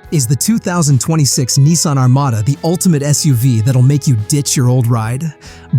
Is the 2026 Nissan Armada the ultimate SUV that'll make you ditch your old ride?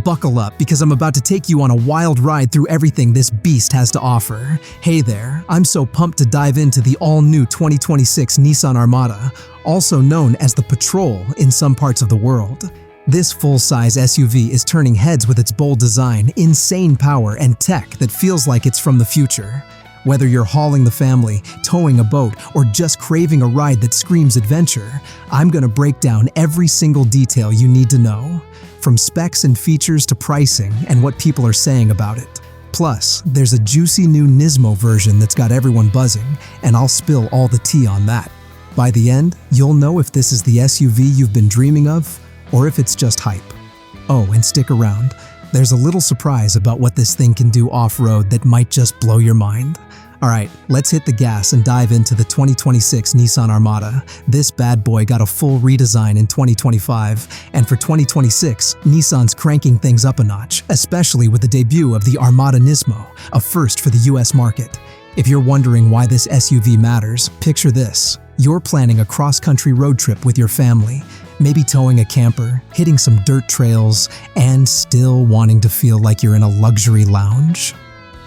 Buckle up, because I'm about to take you on a wild ride through everything this beast has to offer. Hey there, I'm so pumped to dive into the all-new 2026 Nissan Armada, also known as the Patrol in some parts of the world. This full-size SUV is turning heads with its bold design, insane power, and tech that feels like it's from the future. Whether you're hauling the family, towing a boat, or just craving a ride that screams adventure, I'm gonna break down every single detail you need to know, from specs and features to pricing and what people are saying about it. Plus, there's a juicy new Nismo version that's got everyone buzzing, and I'll spill all the tea on that. By the end, you'll know if this is the SUV you've been dreaming of, or if it's just hype. Oh, and stick around. There's a little surprise about what this thing can do off-road that might just blow your mind. Alright, let's hit the gas and dive into the 2026 Nissan Armada. This bad boy got a full redesign in 2025, and for 2026, Nissan's cranking things up a notch, especially with the debut of the Armada Nismo, a first for the US market. If you're wondering why this SUV matters, picture this. You're planning a cross-country road trip with your family, maybe towing a camper, hitting some dirt trails, and still wanting to feel like you're in a luxury lounge.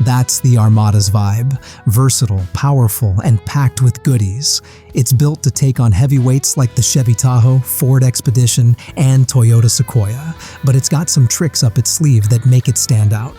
That's the Armada's vibe. Versatile, powerful, and packed with goodies. It's built to take on heavyweights like the Chevy Tahoe, Ford Expedition, and Toyota Sequoia, but it's got some tricks up its sleeve that make it stand out.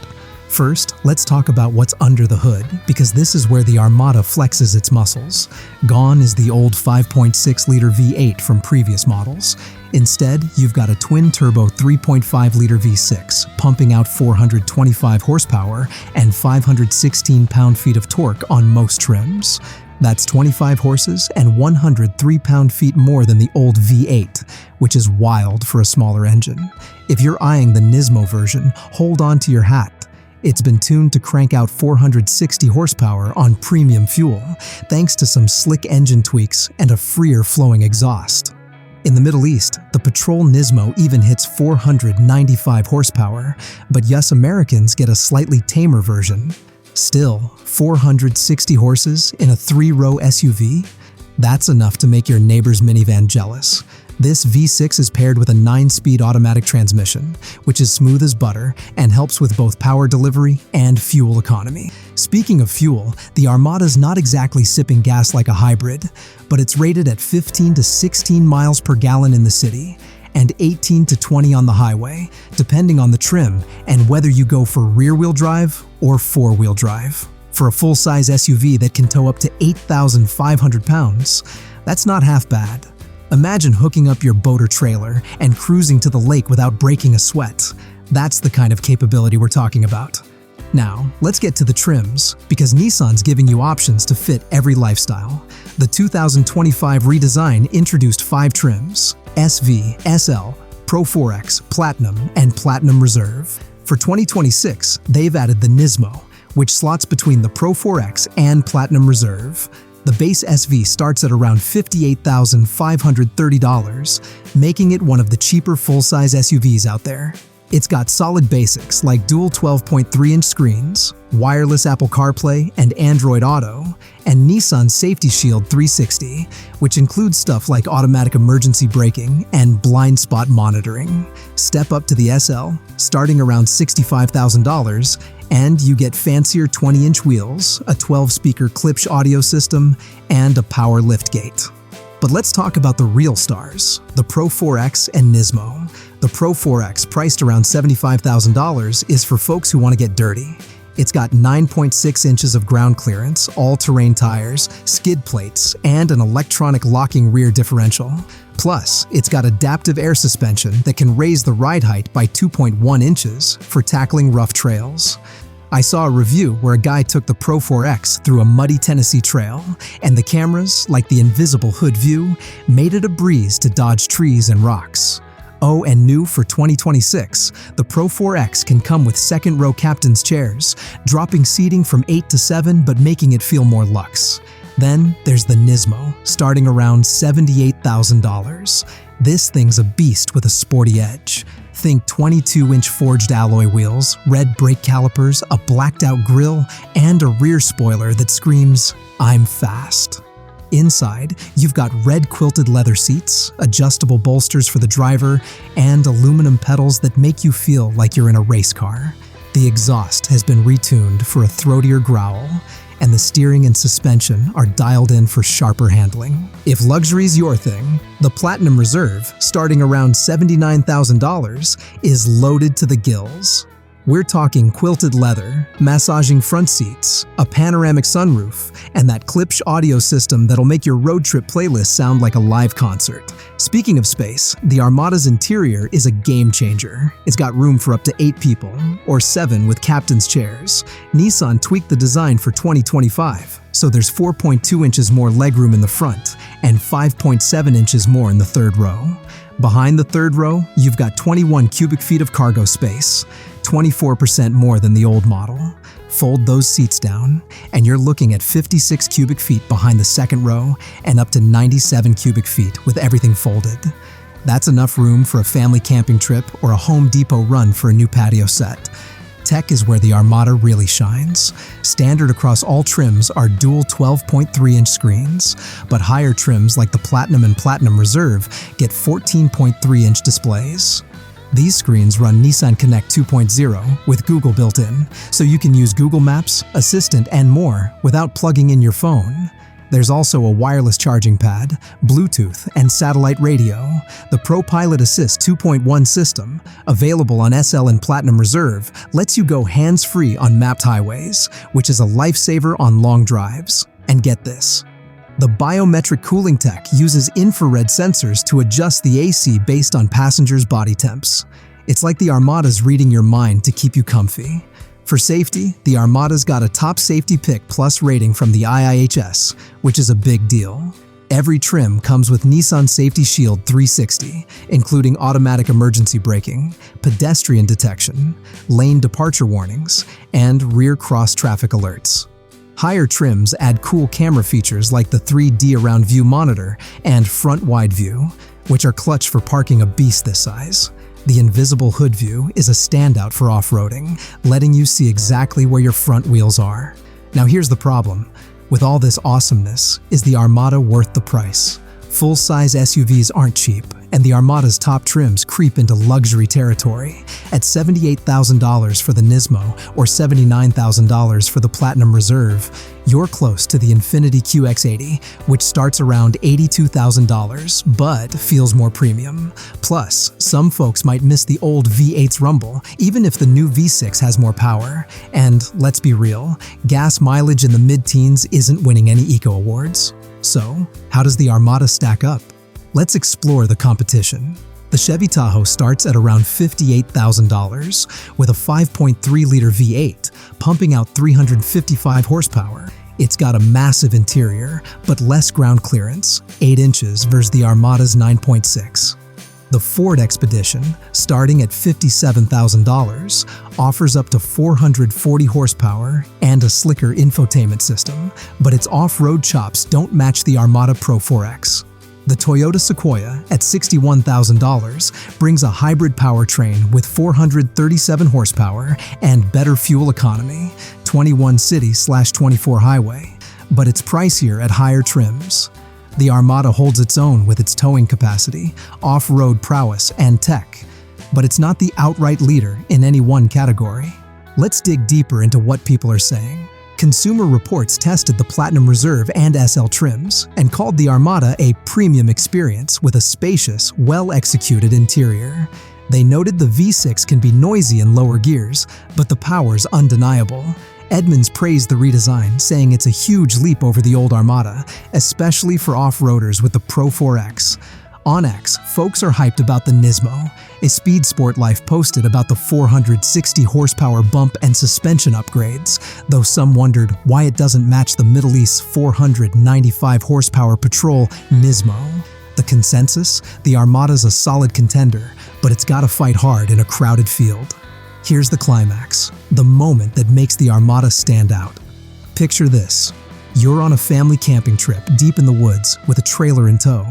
First, let's talk about what's under the hood, because this is where the Armada flexes its muscles. Gone is the old 5.6-liter V8 from previous models. Instead, you've got a twin-turbo 3.5-liter V6, pumping out 425 horsepower and 516 pound-feet of torque on most trims. That's 25 horses and 103 pound-feet more than the old V8, which is wild for a smaller engine. If you're eyeing the Nismo version, hold on to your hat. It's been tuned to crank out 460 horsepower on premium fuel, thanks to some slick engine tweaks and a freer flowing exhaust. In the Middle East, the Patrol Nismo even hits 495 horsepower, but us Americans get a slightly tamer version. Still, 460 horses in a 3-row SUV? That's enough to make your neighbor's minivan jealous. This V6 is paired with a 9-speed automatic transmission, which is smooth as butter and helps with both power delivery and fuel economy. Speaking of fuel, the Armada's not exactly sipping gas like a hybrid, but it's rated at 15 to 16 miles per gallon in the city and 18 to 20 on the highway, depending on the trim and whether you go for rear-wheel drive or four-wheel drive. For a full-size SUV that can tow up to 8,500 pounds, that's not half bad. Imagine hooking up your boat or trailer and cruising to the lake without breaking a sweat. That's the kind of capability we're talking about. Now, let's get to the trims, because Nissan's giving you options to fit every lifestyle. The 2025 redesign introduced 5 trims: SV, SL, Pro 4X, Platinum, and Platinum Reserve. For 2026, they've added the Nismo, which slots between the Pro 4X and Platinum Reserve. The base SV starts at around $58,530, making it one of the cheaper full-size SUVs out there. It's got solid basics like dual 12.3-inch screens, wireless Apple CarPlay and Android Auto, and Nissan Safety Shield 360, which includes stuff like automatic emergency braking and blind spot monitoring. Step up to the SL, starting around $65,000, and you get fancier 20-inch wheels, a 12-speaker Klipsch audio system, and a power liftgate. But let's talk about the real stars, the Pro 4X and Nismo. The Pro 4X, priced around $75,000, is for folks who want to get dirty. It's got 9.6 inches of ground clearance, all-terrain tires, skid plates, and an electronic locking rear differential. Plus, it's got adaptive air suspension that can raise the ride height by 2.1 inches for tackling rough trails. I saw a review where a guy took the Pro 4X through a muddy Tennessee trail, and the cameras, like the invisible hood view, made it a breeze to dodge trees and rocks. Oh, and new for 2026, the Pro 4X can come with second-row captain's chairs, dropping seating from 8 to 7 but making it feel more luxe. Then there's the Nismo, starting around $78,000. This thing's a beast with a sporty edge. Think 22-inch forged alloy wheels, red brake calipers, a blacked-out grille, and a rear spoiler that screams, "I'm fast." Inside, you've got red quilted leather seats, adjustable bolsters for the driver, and aluminum pedals that make you feel like you're in a race car. The exhaust has been retuned for a throatier growl, and the steering and suspension are dialed in for sharper handling. If luxury's your thing, the Platinum Reserve, starting around $79,000, is loaded to the gills. We're talking quilted leather, massaging front seats, a panoramic sunroof, and that Klipsch audio system that'll make your road trip playlist sound like a live concert. Speaking of space, the Armada's interior is a game changer. It's got room for up to 8 people, or 7 with captain's chairs. Nissan tweaked the design for 2025, so there's 4.2 inches more legroom in the front and 5.7 inches more in the third row. Behind the third row, you've got 21 cubic feet of cargo space, 24% more than the old model. Fold those seats down, and you're looking at 56 cubic feet behind the second row and up to 97 cubic feet with everything folded. That's enough room for a family camping trip or a Home Depot run for a new patio set. Tech is where the Armada really shines. Standard across all trims are dual 12.3-inch screens, but higher trims like the Platinum and Platinum Reserve get 14.3-inch displays. These screens run Nissan Connect 2.0 with Google built in, so you can use Google Maps, Assistant, and more without plugging in your phone. There's also a wireless charging pad, Bluetooth, and satellite radio. The ProPilot Assist 2.1 system, available on SL and Platinum Reserve, lets you go hands-free on mapped highways, which is a lifesaver on long drives. And get this. The biometric cooling tech uses infrared sensors to adjust the AC based on passengers' body temps. It's like the Armada's reading your mind to keep you comfy. For safety, the Armada's got a top safety pick plus rating from the IIHS, which is a big deal. Every trim comes with Nissan Safety Shield 360, including automatic emergency braking, pedestrian detection, lane departure warnings, and rear cross traffic alerts. Higher trims add cool camera features like the 3D Around View monitor and Front Wide View, which are clutch for parking a beast this size. The invisible hood view is a standout for off-roading, letting you see exactly where your front wheels are. Now here's the problem. With all this awesomeness, is the Armada worth the price? Full-size SUVs aren't cheap, and the Armada's top trims creep into luxury territory. At $78,000 for the Nismo or $79,000 for the Platinum Reserve, you're close to the Infiniti QX80, which starts around $82,000 but feels more premium. Plus, some folks might miss the old V8's rumble, even if the new V6 has more power. And let's be real, gas mileage in the mid-teens isn't winning any eco awards. So, how does the Armada stack up? Let's explore the competition. The Chevy Tahoe starts at around $58,000 with a 5.3-liter V8, pumping out 355 horsepower. It's got a massive interior, but less ground clearance, 8 inches versus the Armada's 9.6. The Ford Expedition, starting at $57,000, offers up to 440 horsepower and a slicker infotainment system, but its off-road chops don't match the Armada Pro 4X. The Toyota Sequoia, at $61,000, brings a hybrid powertrain with 437 horsepower and better fuel economy, 21 city/24 highway, but it's pricier at higher trims. The Armada holds its own with its towing capacity, off-road prowess, and tech, but it's not the outright leader in any one category. Let's dig deeper into what people are saying. Consumer Reports tested the Platinum Reserve and SL trims and called the Armada a premium experience with a spacious, well-executed interior. They noted the V6 can be noisy in lower gears, but the power's undeniable. Edmunds praised the redesign, saying it's a huge leap over the old Armada, especially for off-roaders with the Pro 4X. On X, folks are hyped about the Nismo. A Speed Sport Life posted about the 460 horsepower bump and suspension upgrades, though some wondered why it doesn't match the Middle East's 495 horsepower Patrol Nismo. The consensus? The Armada's a solid contender, but it's gotta fight hard in a crowded field. Here's the climax, the moment that makes the Armada stand out. Picture this. You're on a family camping trip deep in the woods with a trailer in tow.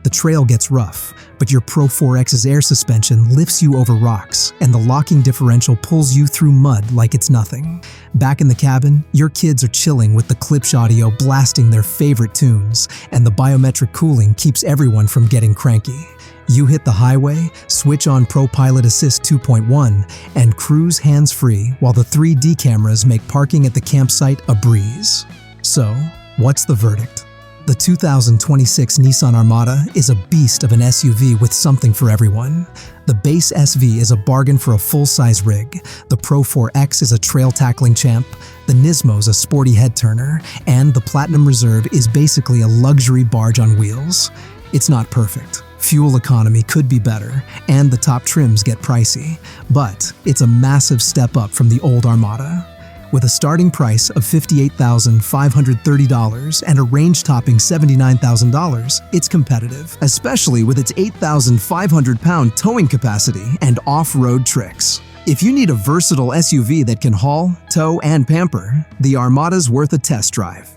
The trail gets rough, but your Pro 4X's air suspension lifts you over rocks, and the locking differential pulls you through mud like it's nothing. Back in the cabin, your kids are chilling with the Klipsch audio blasting their favorite tunes, and the biometric cooling keeps everyone from getting cranky. You hit the highway, switch on ProPilot Assist 2.1, and cruise hands-free while the 3D cameras make parking at the campsite a breeze. So, what's the verdict? The 2026 Nissan Armada is a beast of an SUV with something for everyone. The base SV is a bargain for a full-size rig, the Pro 4X is a trail-tackling champ, the Nismo's a sporty head-turner, and the Platinum Reserve is basically a luxury barge on wheels. It's not perfect. Fuel economy could be better, and the top trims get pricey, but it's a massive step up from the old Armada. With a starting price of $58,530 and a range-topping $79,000, it's competitive, especially with its 8,500-pound towing capacity and off-road tricks. If you need a versatile SUV that can haul, tow, and pamper, the Armada's worth a test drive.